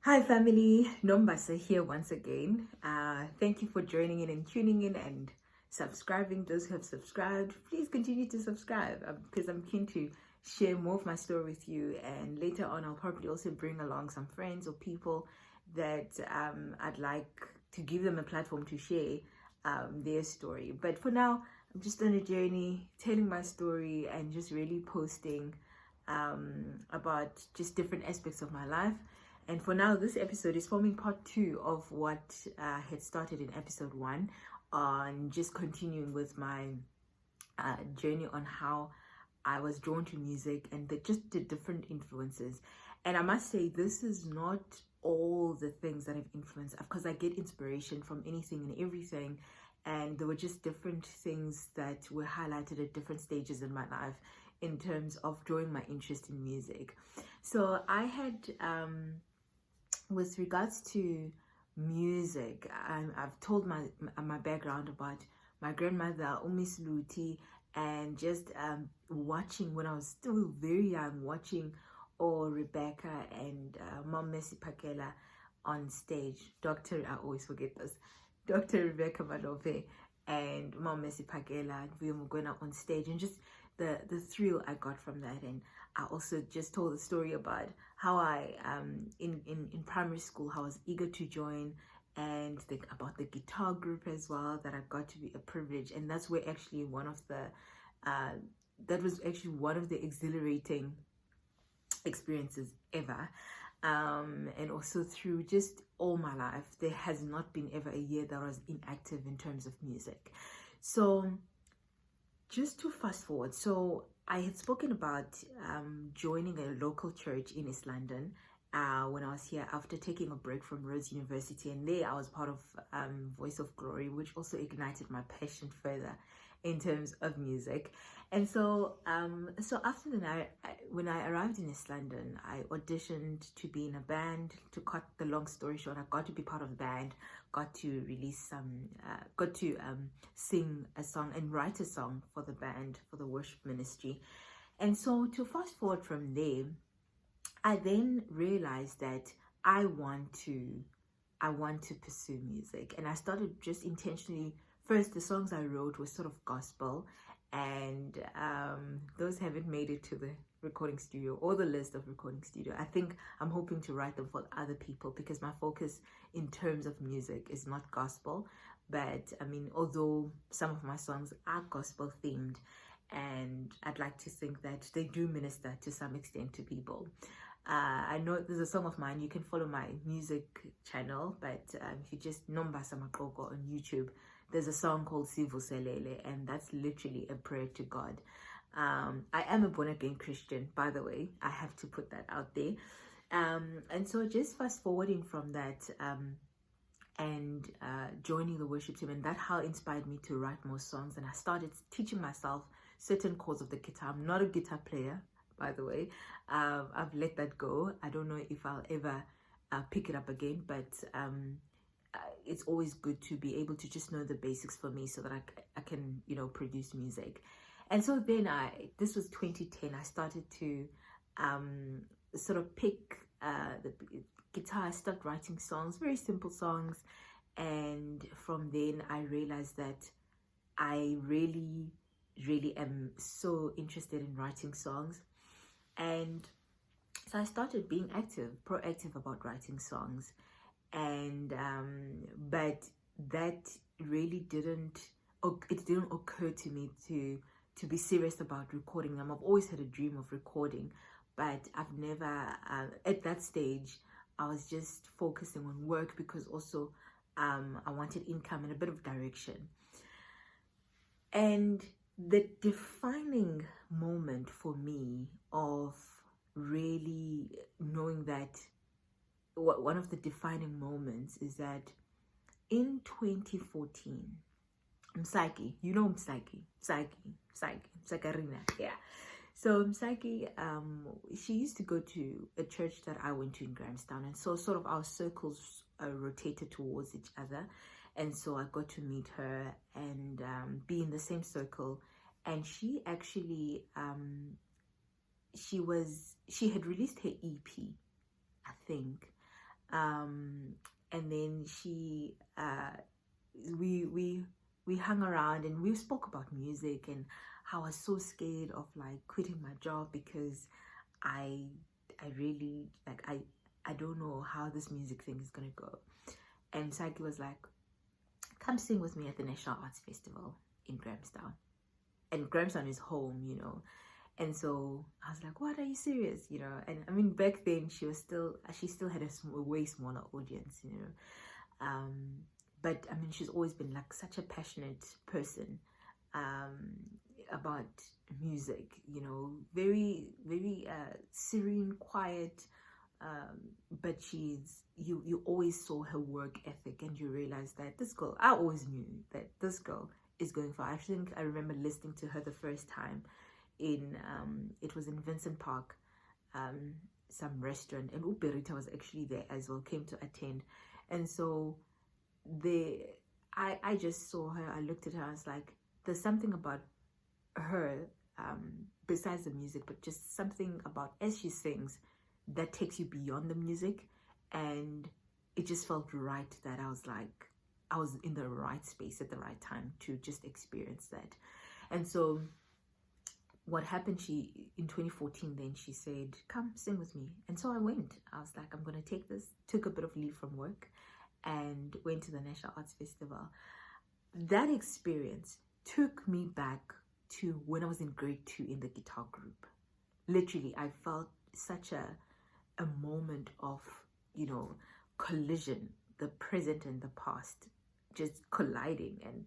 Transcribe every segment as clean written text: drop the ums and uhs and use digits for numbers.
Hi family, Nombasa here once again. Thank you for joining in and tuning in and subscribing. Those who have subscribed, please continue to subscribe because I'm keen to share more of my story with you. And later on, I'll probably also bring along some friends or people that I'd like to give them a platform to share their story. But for now, I'm just on a journey, telling my story and just really posting about just different aspects of my life. And for now, this episode is forming part 2 of what had started in episode 1, on just continuing with my journey on how I was drawn to music and just the different influences. And I must say, this is not all the things that have influenced, because I get inspiration from anything and everything. And there were just different things that were highlighted at different stages in my life in terms of drawing my interest in music. So I had... with regards to music, I've told my background about my grandmother, Miss Luti, and just watching when I was still very young, watching Rebecca and Mom Messi Pakela on stage. I always forget this, Dr. Rebecca Malove and Mom Messi Pakela and Vuyo Mugwena on stage, and just the thrill I got from that. And I also just told the story about how I in primary school, how I was eager to join, and about the guitar group as well, that I got to be a privilege. And that's where actually that was actually one of the exhilarating experiences ever. And also through just all my life, there has not been ever a year that I was inactive in terms of music. So just to fast forward, so I had spoken about joining a local church in East London when I was here after taking a break from Rhodes University, and there I was part of Voice of Glory, which also ignited my passion further in terms of music. And so so after the night, when I arrived in East London, I auditioned to be in a band. To cut the long story short, I got to be part of the band, got to release got to sing a song and write a song for the band, for the worship ministry. And so to fast forward from there, I then realized that I want to pursue music. And I started just intentionally. First, the songs I wrote were sort of gospel, and those haven't made it to the recording studio or the list of recording studio. I think I'm hoping to write them for other people, because my focus in terms of music is not gospel. But I mean, although some of my songs are gospel themed, and I'd like to think that they do minister to some extent to people. I know there's a song of mine, you can follow my music channel, but if you just Nombasa Makoko on YouTube, there's a song called Sivu Selele, and that's literally a prayer to God. I am a born-again Christian, by the way. I have to put that out there. And so just fast forwarding from that and joining the worship team, and that how inspired me to write more songs. And I started teaching myself certain chords of the guitar. I'm not a guitar player, by the way. I've let that go. I don't know if I'll ever pick it up again, but it's always good to be able to just know the basics for me, so that I can, produce music. And so then this was 2010, I started to sort of pick the guitar. I started writing songs, very simple songs. And from then I realized that I really am so interested in writing songs. And so I started being proactive about writing songs. And but that really didn't occur to me to be serious about recording them. I've always had a dream of recording, but I've never at that stage I was just focusing on work, because also I wanted income and a bit of direction. And the defining moment for me of really knowing that, one of the defining moments is that in 2014, Msaki, Msakarina, yeah. So Msaki, she used to go to a church that I went to in Grahamstown, and so sort of our circles rotated towards each other. And so I got to meet her and be in the same circle. And she actually, she had released her EP, I think, And then we hung around and we spoke about music and how I was so scared of like quitting my job because I really like I don't know how this music thing is gonna go. And Msaki was like, come sing with me at the National Arts Festival in Grahamstown. And Grahamstown is home, you know. And so I was like, what, are you serious? You know, and I mean, back then she still had a way smaller audience, you know. But I mean, she's always been like such a passionate person about music, you know, very, very serene, quiet. But you always saw her work ethic and you realized that this girl, I always knew that this girl is going for. I think I remember listening to her the first time in it was in Vincent Park, some restaurant, and Uberita was actually there as well, came to attend. And so I just saw her, I looked at her, I was like, there's something about her, besides the music, but just something about as she sings that takes you beyond the music. And it just felt right that I was like, I was in the right space at the right time to just experience that. And so what happened, in 2014, then she said, come sing with me. And so I went. I was like, I'm gonna take this, took a bit of leave from work and went to the National Arts Festival. That experience took me back to when I was in grade 2 in the guitar group. Literally, I felt such a moment of, you know, collision, the present and the past just colliding. And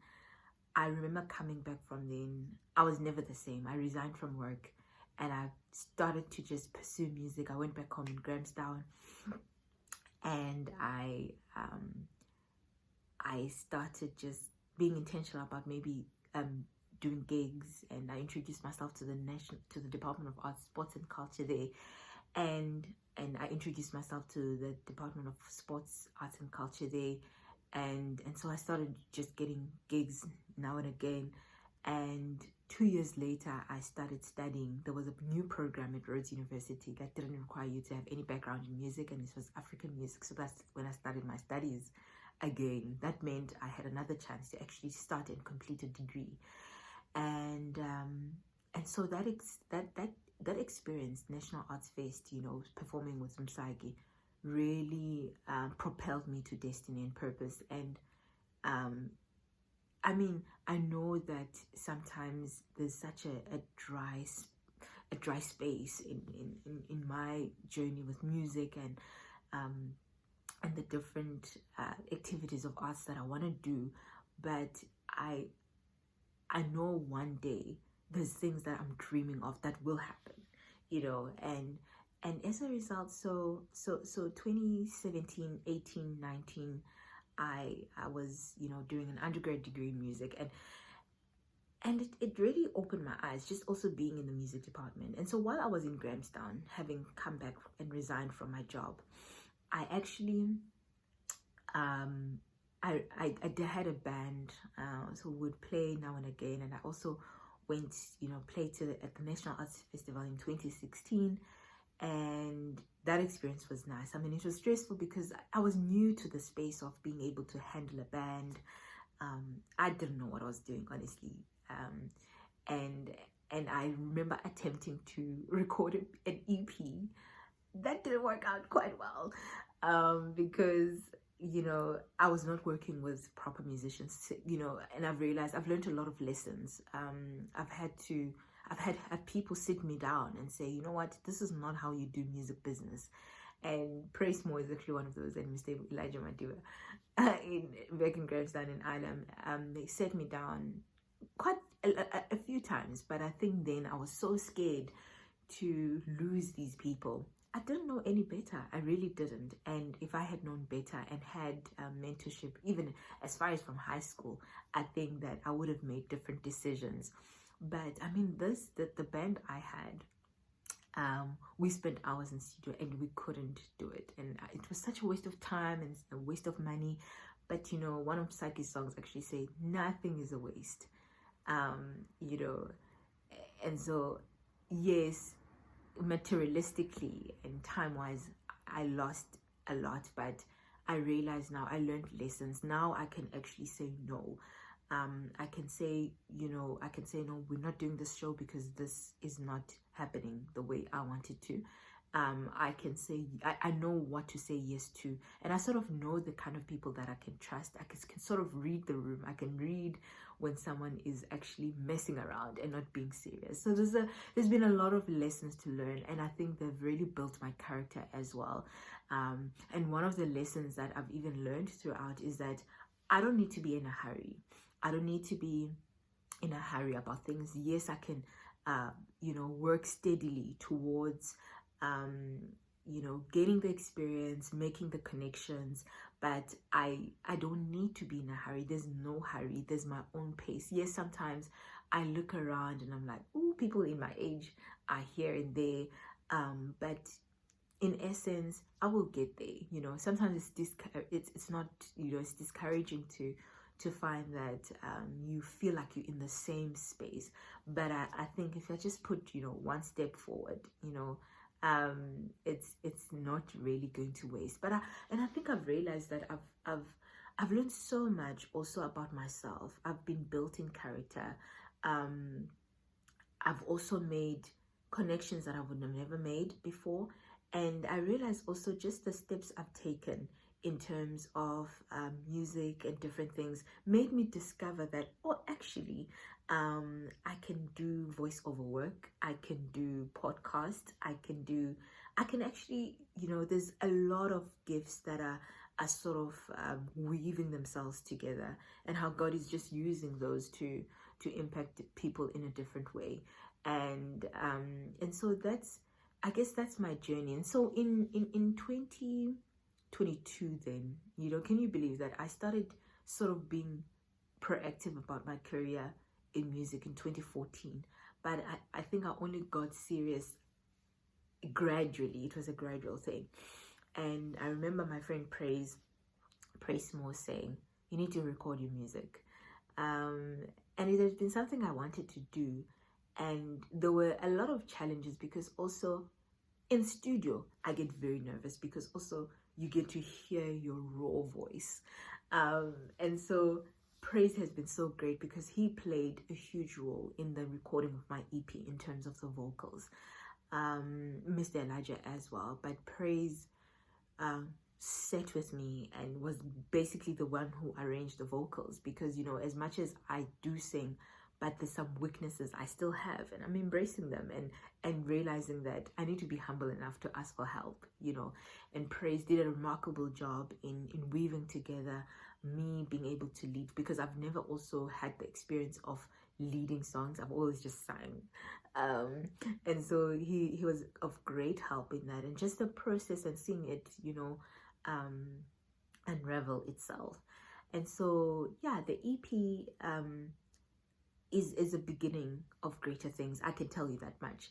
I remember coming back from then, I was never the same. I resigned from work and I started to just pursue music. I went back home in Grahamstown and I started just being intentional about maybe doing gigs, and I introduced myself to the Department of Arts, Sports and Culture there, and I introduced myself to the Department of Sports, Arts and Culture there, and so I started just getting gigs now and again. And 2 years later, I started studying. There was a new program at Rhodes University that didn't require you to have any background in music, and this was African music. So that's when I started my studies again. That meant I had another chance to actually start and complete a degree. And so that experience, National Arts Fest, you know, performing with Msaki, really propelled me to destiny and purpose. And I mean, I know that sometimes there's such a dry space in my journey with music and the different activities of arts that I want to do, but I know one day there's things that I'm dreaming of that will happen, you know. And as a result, so 2017, 18, 19, I was, you know, doing an undergrad degree in music, and it really opened my eyes, just also being in the music department. And so while I was in Grahamstown, having come back and resigned from my job, I actually I had a band, so would play now and again, and I also went, you know, played at the National Arts Festival in 2016, and that experience was nice. I mean, it was stressful because I was new to the space of being able to handle a band. I didn't know what I was doing, honestly, and I remember attempting to record an EP. That didn't work out quite well, because, you know, I was not working with proper musicians, you know, and I've realized I've learned a lot of lessons. I've had people sit me down and say, you know what, this is not how you do music business. And Praise More is actually one of those, and Mr. Elijah Madiba back in Grahamstown in Ireland. They set me down quite a few times, but I think then I was so scared to lose these people. I didn't know any better. I really didn't. And if I had known better and had mentorship, even as far as from high school, I think that I would have made different decisions. But I mean, the band I had, we spent hours in studio and we couldn't do it. And it was such a waste of time and a waste of money. But, you know, one of Msaki's songs actually say, nothing is a waste. You know, and so, yes, materialistically and time-wise, I lost a lot, but I realize now, I learned lessons. Now I can actually say no. I can say, I can say, no, we're not doing this show because this is not happening the way I want it to. I can say, I know what to say yes to, and I sort of know the kind of people that I can trust. I can sort of read the room. I can read when someone is actually messing around and not being serious. So there's been a lot of lessons to learn, and I think they've really built my character as well. And one of the lessons that I've even learned throughout is that I don't need to be in a hurry. I don't need to be in a hurry about things. Yes, I can, work steadily towards, getting the experience, making the connections, but I don't need to be in a hurry. There's no hurry. There's my own pace. Yes, sometimes I look around and I'm like, oh, people in my age are here and there, but in essence, I will get there. Sometimes it's not, it's discouraging to find that you feel like you're in the same space. But I think if I just put one step forward, it's not really going to waste. But I think I've realized that I've learned so much also about myself. I've been built in character. I've also made connections that I would have never made before, and I realized also just the steps I've taken in terms of music and different things made me discover that, actually, I can do voiceover work, I can do podcasts, I can actually, there's a lot of gifts that are sort of weaving themselves together, and how God is just using those to impact people in a different way. And so I guess that's my journey. And so in 2022, then, can you believe that I started sort of being proactive about my career in music in 2014? But I think I only got serious gradually. It was a gradual thing. And I remember my friend Praise More saying, you need to record your music. And it has been something I wanted to do. And there were a lot of challenges, because also in studio, I get very nervous, because also you get to hear your raw voice. And so Praise has been so great, because he played a huge role in the recording of my EP in terms of the vocals. Mr. Elijah as well. But Praise sat with me and was basically the one who arranged the vocals, because, as much as I do sing, but there's some weaknesses I still have, and I'm embracing them and realizing that I need to be humble enough to ask for help, and Praise did a remarkable job in weaving together me being able to lead, because I've never also had the experience of leading songs. I've always just sang, and so he was of great help in that, and just the process and seeing it, unravel itself. And so, yeah, the EP is a beginning of greater things. I can tell you that much.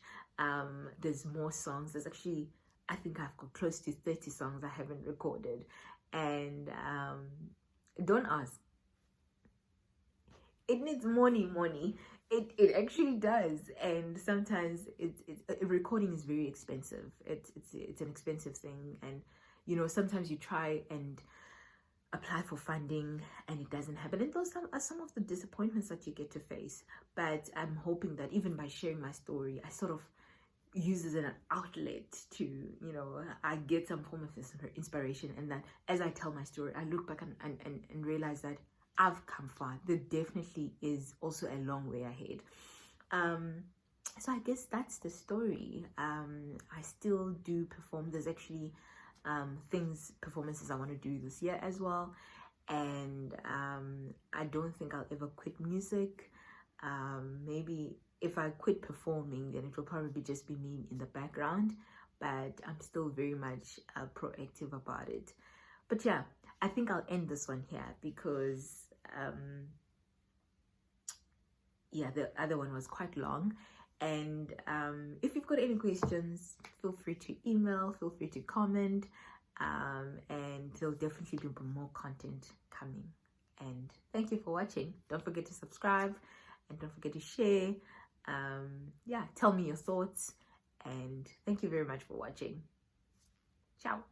There's more songs. There's actually, I think I've got close to 30 songs I haven't recorded. And don't ask. It needs money. It actually does. And sometimes recording is very expensive. It's an expensive thing. And, sometimes you try and apply for funding and it doesn't happen, and those are some of the disappointments that you get to face. But I'm hoping that even by sharing my story, I sort of use it as an outlet to, I get some form of inspiration, and that as I tell my story, I look back and realize that I've come far. There definitely is also a long way ahead. So I guess that's the story. I still do perform. There's actually performances I want to do this year as well, and I don't think I'll ever quit music. Maybe if I quit performing, then it will probably just be me in the background, but I'm still very much proactive about it. But yeah, I think I'll end this one here, because the other one was quite long. And if you've got any questions, feel free to email, feel free to comment, and there'll definitely be more content coming. And thank you for watching. Don't forget to subscribe, and don't forget to share. Tell me your thoughts, and thank you very much for watching. Ciao.